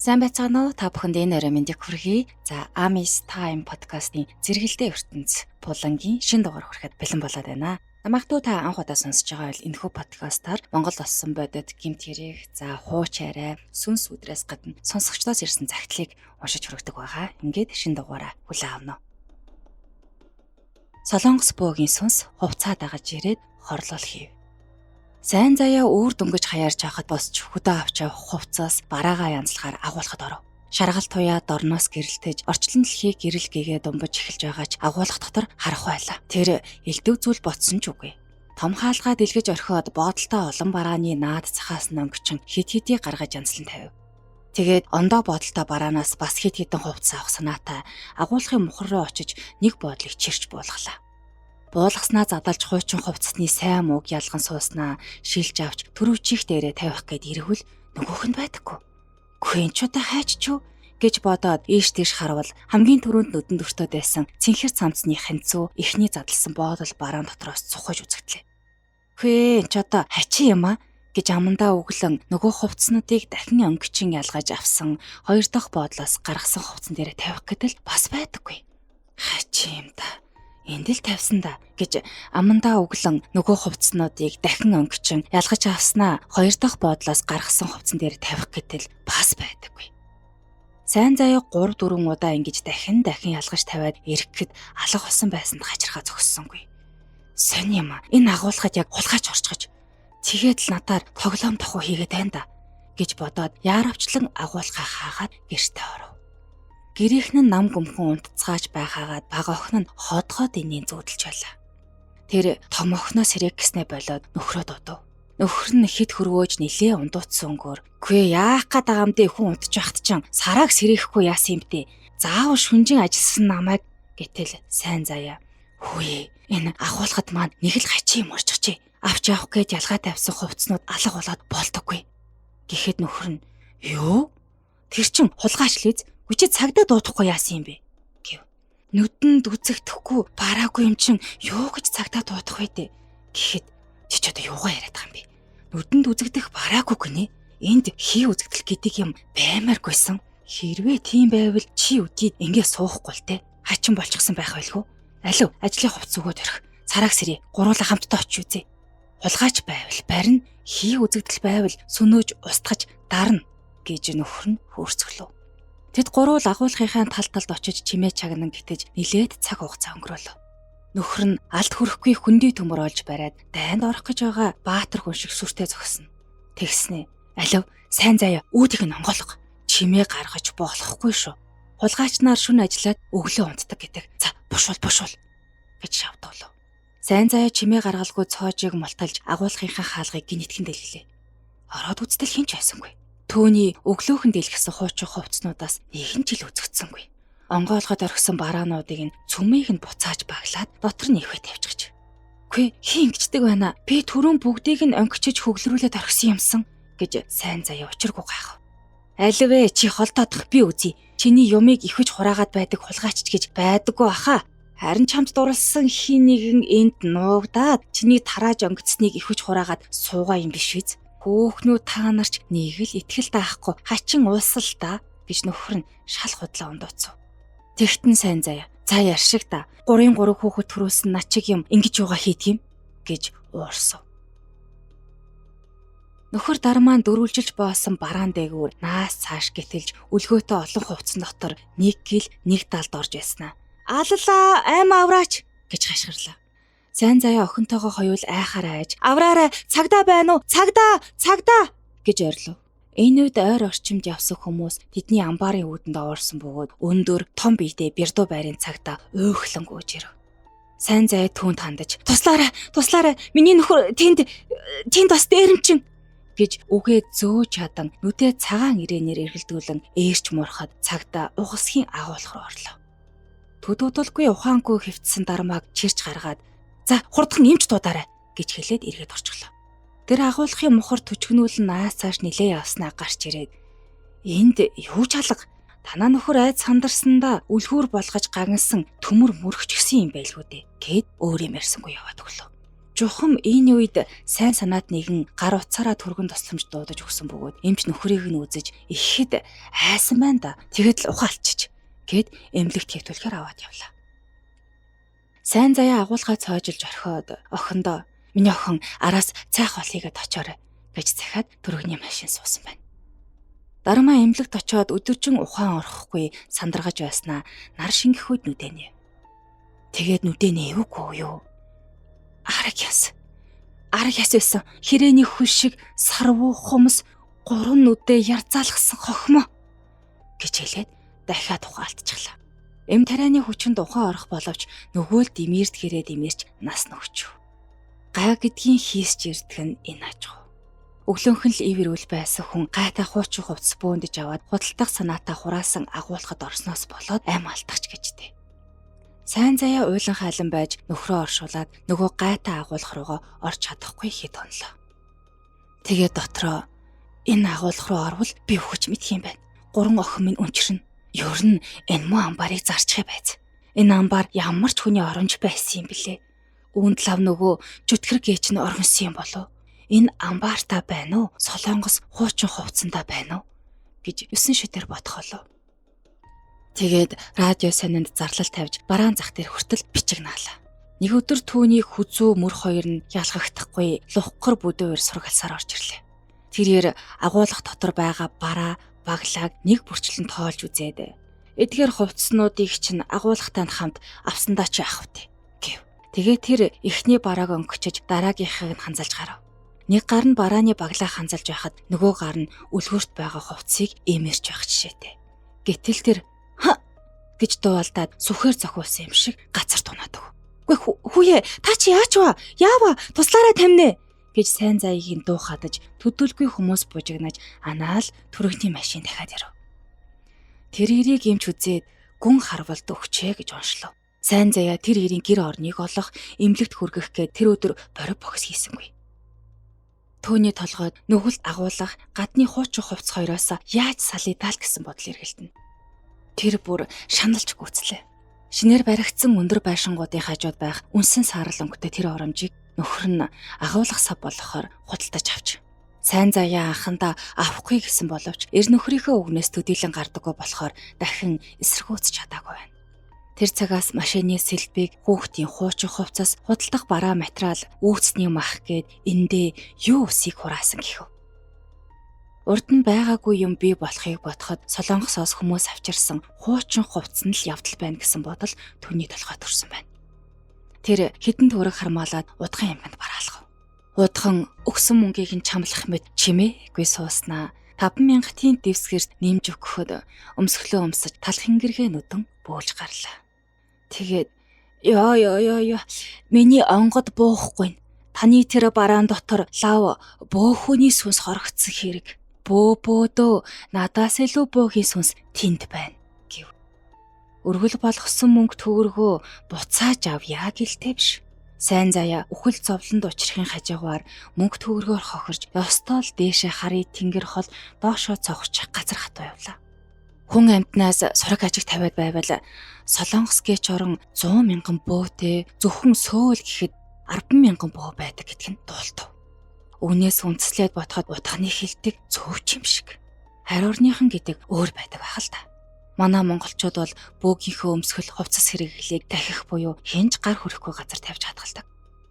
Сайн байцгаана уу? Та бүхэнд энэ орой мэндийг хүргэе. За, Amis Time подкастын зэрэгэлдээ ертөнц булангийн шин дугаар хүрэхэд бэлэн болоод байна. Намайг та анх удаа сонсож байгаа бол энэхүү подкастаар Монгол олсон бодит, гэмт хэрэг, за хууч арай, сүнс үдрээс гадна сонсогчдоос ирсэн загтлыг уншиж хүргэдэг байгаа. Ингээд шин дугаараа хүлээн авна. Солонгос бөөгийн сүнс хувцаа дагаж ирээд хорлол хийв. Сайн заяа үүр дөнгөж хаяарч явахад босч хөдөө авч явах хувцас бараагаа янзлахаар агуулхад оров. Шаргал туяа дорноос гэрэлтэж орчлон дэлхийг гэрэл гээгээ думбаж эхэлж байгаач агуулах дотор харах байлаа. Тэр элдв зүйл ботсон ч үгүй. Том хаалгаа дэлгэж орхиод боодолтой олон барааны наад цахаас нь өнгөчин хит хитийг гаргаж янзлан тавив. Тэгээд ондоо боодолтой бараанаас бас хит хитэн хувцас авах санаатай агуулгын мухар руу очиж нэг боодлыг чирч буулгалаа. Буулгаснаа задалж хуучин хувцасны сайн мөг ялган сууснаа шилж авч түрүү чих дээрээ тавих гээд ирвэл нөгөөх нь байдаггүй. Гүн ч удаа хайч чүү гэж бодоод ийш тийш харвал хамгийн түрүүнд нүдэнд өртөөд байсан цэнхэр цамцны ханцуу эхний задлсан боодол бараан дотроос цухаж үзэгдлээ. Хөөе ч одоо хачи юм а гэж амандаа өглөн нөгөө хувцснуудыг дахин өнгөчин ялгаж авсан хоёр дахь боодлоос гаргасан хувцсан дээрээ тавих гэдэл бас байдаггүй. Хачи юм да. Энд л тавьсан да гэж амандаа өглөн нөгөө хувцснуудыг дахин өнгөчин ялгаж авснаа хоёр дахь боодлоос гаргасан хувцсан дээр тавих гэтэл бас байдаггүй. Сайн заяа 3-4 удаа ингэж дахин ялгаж тавиад ирэхэд алга болсон байсанд хачирхаа зогссонгүй. Сонь юм а. Энэ агуулгад яг хулгайч орчгож тэгээд л надаар тоглоом тохуу хийгээд байна да гэж бодоод яаравчлан агуулгаа хаагаад гэртээ оров. Гэрийнхэн нь нам гүмхэн унтцгааж байхаагаад бага охин нь хот инийн зүүдэлж байлаа. Тэр том охиноос хэрэг гэснээ болоод нөхрөө дуудав. Нөхөр нь хит хөрвөөж нилээ ундуутсан өнгөөр "Гүй яах гээд байгаа юм дэ хүн унтж байхад чинь сарааг сэрэхгүй яасан юм бэ? Заавал шүнжин ажилласан намайг" гэтэл сайн заяа. "Хөөе, энэ агуулгад маань нэг л хачи юм орчихжээ. Авч явах гээд ялгаа тавьсан хувцснууд алга болоод болдоггүй." Гэхэд нөхөр нь "Юу? Тэр чин хулгайч лиз. Хүчит цагдаа дуудахгүй яасан юм бэ?" гэв. "Нүдэнд үзэгдэхгүй бараагүй юм чин юу гэж цагдаа дуудах вэ дээ?" Гэхэд "Чи ч одоо юугаа яриад байгаа юм бэ? Нүдэнд үзэгдэх бараагүй гинэ. Энд хий үзэгдэл гэдэг юм баймааргүйсэн. Хэрвээ тийм байвал чи үдийд ингэ суухгүй л те. Хачин болчихсон байх байлгүй. Алив ажлын хувц өгөөд орхи. Цараг сэрий гуруула хамтдаа очиж үзье. Хулгайч байвал барина. Хий үзэгдэл байвал сүнөөж устгаж дарна" гэж нөхөр нь хөөрцөглөв. Тэд гурвал агуулгынхаа талд очиж чимээ чагнан гэтэж нилээд цаг хугацаа өнгөрөөлөө. Нөхөр нь алд хүрэхгүй хөндөй төмөр олж бариад дайнд орох гэж байгаа баатар хүн шиг сүртэй зогсно. Тэгснэ "Алив сайн заяа үүдийг нь онгойлго. Чимээ гаргаж болохгүй шүү. Хулгайчнаар шүн ажиллаад өглөө унтдаг гэдэг. За бушуул гэж шавдуулав. Сайн заяа чимээ гаргалгүй цоожийг мулталж агуулгынхаа хаалгыг гинэтгэн дэлгэлээ. Ороод үзтэл хинч байсангүй. Төөний өглөөхөн дэлгэсэн хуучин хувцснуудаас нэг нь жил үзэгдсэнгүй. Онгойлгоод орхисон бараануудыг нь цөмийг нь буцааж баглаад дотор нь ихвэ тавьчихж. "Гүй хин ингэждэг байна. Би түрүүн бүгдийг нь онгичиж хөглөрүүлээд орхисон юмсан" гэж сайн заяа учиргүй гайхав. "Аливэ чи холдоодох би үзье. Чиний юмыг ихвэж хураагаад байдаг хулгайч гэж байдаггүй аха. Харин чамд дурлсан хин нэгэн энд нуугдаад чиний тарааж онгицсныг ихвэж хураагаад суугаа юм биш биз? Хөөхнүүд та нарч нэг л итгэл даахгүй хачин уусал та" гэж нөхөр нь шал худлаа ундууцав. Тэгтэн сайн заяа. "За яршиг та. 3 хүүхэд төрүүлсэн начиг юм ингэж юугаа хийдэг юм" гэж уурсав. Нөхөр дармаан дөрвөлжилж боосон бараан дээгүүр наас цааш гэтэлж үлгөөтэй олон хувцсан дотор нэг гил нэг далд орж байснаа. "Аллаа аймаа авраач" гэж хашгирлаа. Сайн заяа охинтойгоо хоёул айхаар айж "Авраарай, цагдаа байна уу? Цагдаа" гэж ойрлов. Энэ үед ойр орчимд явсан хүмүүс тэдний амбарын үүдэнд оорсон бөгөөд өндөр том биетэй бирдүү байрын цагдаа уйхлан гүйж ирв. Сайн заяа түүнд хандаж "Туслаарай, миний нөхөр тэнд бас дээрэмчин" гэж үгээ зөөж чадан нүдээ цагаан ирээнээр эргэлдүүлэн ээрч муурахад цагдаа угасхийн агуулга руу орлоо. Төдөөдөлгүй ухаангүй хэвтсэн дармааг чирч гаргаад "За хурдхан эмч дуудаарай" гэж хэлээд эргээд орчихлоо. Тэр агуулгын мухар төчгнүүлэн наас цааш нилээ явснаа гарч ирээд "Энд юу ч алга. Танаа нөхөр айд сандарсандаа үлгүүр болгож гагансан төмөр мөрөгч гисэн юм байлгүй дээ" гэд өөр юм ярьсангүй яваад өглөө. Жухам энэ үед сайн санаад нэгэн гар утсаараа түргэн тусламж дуудаж өгсөн бөгөөд эмч нөхрийг нь үзэж ихэд айсан байна да. Тэгэд л ухаан алчиж гэд эмнэлэгт хэвтүүлэхээр аваад явлаа. Сайн заяа агуулгаа цойжилж орхиод охиндоо "Миний охин араас цайх олъёгээд очоорой" гэж захиад түргэний машин суусан байна. Дармаа эмнэлэгт очиод өдөржин ухаан орохгүй сандаргаж байснаа нар шингэх үед нүдэнэ. Тэгээд нүдэнэ эвгүй юу? Араг яс байсан хэрээний хөл шиг сарвуу хумс 3 нүдээ ярзаалгсан хохимо гэж хэлээд дахиад ухаан алдчихлаа. Эм тарианы хүчинд ухаан орох боловч нөгөө л димэрч нас нөгчв. Гай гэдгийн хийсч ирдэх нь энэ аж ахуй. Өглөөнхөн л ив ирүүл байсан хүн гайтай хуучин хувцас бөөндөж аваад худалдах санаатаа хураасан агуулхад орсноос болоод ам алдахч гэжтэй. Сайн заяа уйлан хайлан байж нөхрөө оршуулад нөгөө гайтай агуулх руугаа орж чадахгүй хэд онлоо. Тэгээд дотроо "Энэ агуулх руу орвол би өвч мэдх юм байна. 3 охин минь өнчрнө. Ер нь энэ муу амбарыг зарчих байц. Энэ амбар ямар ч хүний оромж байсан юм блэ. Үүнд лав нөгөө чөтгөр гээч нь орхисон юм болов. Энэ амбартаа байна уу? Солонгос хуучин хувцсандаа байна уу?" гэж 9 шидээр бодхолоо. Тэгээд радио сонинд зарлал тавьж бараан зах дээр хүртэл бичиг наалаа. Нэг өдөр түүний хүзүү мөр хоёр нь ялгахдахгүй лухгар бүдүүр сургалсаар орж ирлээ. Тэрээр агуулгах дотор байгаа бараа баглааг нэг бүрчлэн тоолж үзээд "Эдгээр хувцснуудыг чинь агуулгахтай хамт авсандаа чи ах втэ" гэв. Тэгээд тэр эхний барааг өнгөчөж дараагийнхыг нь ханзалж гарав. Нэг гар нь барааны баглаа ханзалж байхад нөгөө гар нь үлгүрт байгаа хувцсыг эмэрч байх жишээтэй. Гэтэл тэр "Ха" гэж дуулдаад сүхээр зохиулсан юм шиг газар тунаад өг. "Үгүй хүүе, та чи яач вэ? Яава, туслаарай таминэ" гэж сайн заяагийн дуу хадаж төдөлгүй хүмүүс бужигнаж анаал түрэгний машин дахиад ирв. Тэр ирийг эмч үзээд гүн харвалд өгчээ гэж оншлоо. Сайн заяа тэр ирийн гэр орныг олох, эмнэлэгт хүргэх гээд тэр өдөр борив бохис хийсэнгүй. Төөний толгойд нүгэлт агуулгах гадны хуучин хувцс хоёроос яаж салидаа л гэсэн бодол эргэлдэнэ. Тэр бүр шаналж гүйцлээ. Шинээр баригдсан өндөр байшингуудын хажууд байх үнсэн саарал өнгөтэй тэр оромжийг нөхөр нь агуулгах сав болохоор худалдаж авч. Сайн заяа анхандаа авахгүй гэсэн боловч эр нөхрийнхөө үгнээс төдийлөн гардаггүй болохоор дахин эсэргүүцэж чадаагүй байна. Тэр цагаас машины сэлбэг хүүхдийн хуучин хувцас худалдах бараа материал үүсний мах гээд эндээ юу үсийг хураасан гэхв. Урд нь байгаагүй юм бий болохыг бодоход Солонгосоос хүмүүс авчирсан хуучин хувцс нь л явдал байна гэсэн бодол түүний толгойд төрсөн байна. Тэр хідэн төгрөг хармаалаад удхан ямганд бараалгав. Удхан өгсөн мөнгийг нь чамлах мэт чимээгүй сууснаа 5,000 тинт дэвсгэрт нэмж өгөхөд өмсгөлөө өмсөж тал хингэргээ нүдэн бөөлж гарлаа. Тэгээд ёо миний онгод буухгүй. Таны тэр бараан дотор лав бөөхөний сүнс хорогдсон хэрэг. Бөөдөө надаас илүү бөөхийн сүнс тэнд байна гэв. Өргөл болгосон мөнгө төгрөгөө буцааж авъя гэлтэй биш. Сайн заяа үхэл зовлонд учрахын хажуугаар мөнгө төгрөгөөр хохирж ёстол дээшээ харъя тэнгэр хол доошоо цогч газар хатуу явлаа. Хүн амтнаас сураг ажиг тавиад байвал Солонгос гээч орон 100,000 бөөтэй зөвхөн сөөл гэхэд 10,000 бөө байдаг гэдг нь дуултав. Үүнээс үндэслээд бодоход утганы хилдэг цөөвч юм шиг. Харь орныхан гэдэг өөр байдаг байх л та. Манай монголчууд бол бөөгийнхөө өмсгөл хувцас хэрэглээг дахих буюу хинж гар хүрэхгүй газар тавьж хадгалдаг.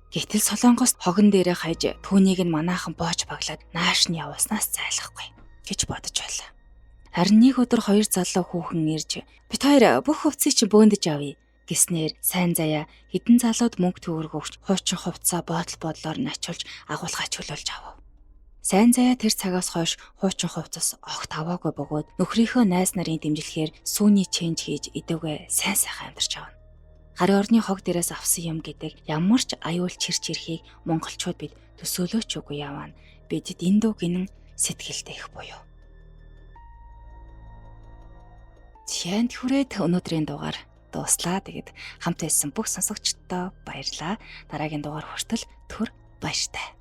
Гэтэл Солонгост хогон дээрээ хаяж түүнийг нь манаахан боож баглаад нааш нь явуулснаас зайлахгүй гэж бодож байлаа. Харин нэг өдөр хоёр залуу хүүхэн ирж "Бид хоёр бүх хувцсыг чи бөөндөж авъя" гэснээр сайн заяа хідэн залууд мөнгө төгрөг өгч хуучин хувцаа бодлоор нь ачуулж агуулгаач хөлөөлж авав. Сайн заяа тэр цагаас хойш хуучин хувцас огт аваагүй бөгөөд нөхрийнхөө найз нарын дэмжлэгээр сүүний ченж хийж идэвгүй сайн сайхан амьдарч авна. Гарын орны хог дээрээс авсан юм гэдэг ямар ч аюул чирч ирэхийг монголчууд бид төсөөлөөч үгүй яваа. Бидэд эндүү гинэн сэтгэлтэй их буюу. Тянд хүрээд өнөөдрийн дугаар дуслаа. Тэгээд хамт байсан бүх сонсогчдоо баярлалаа. Дараагийн дугаар хүртэл түр баяртай.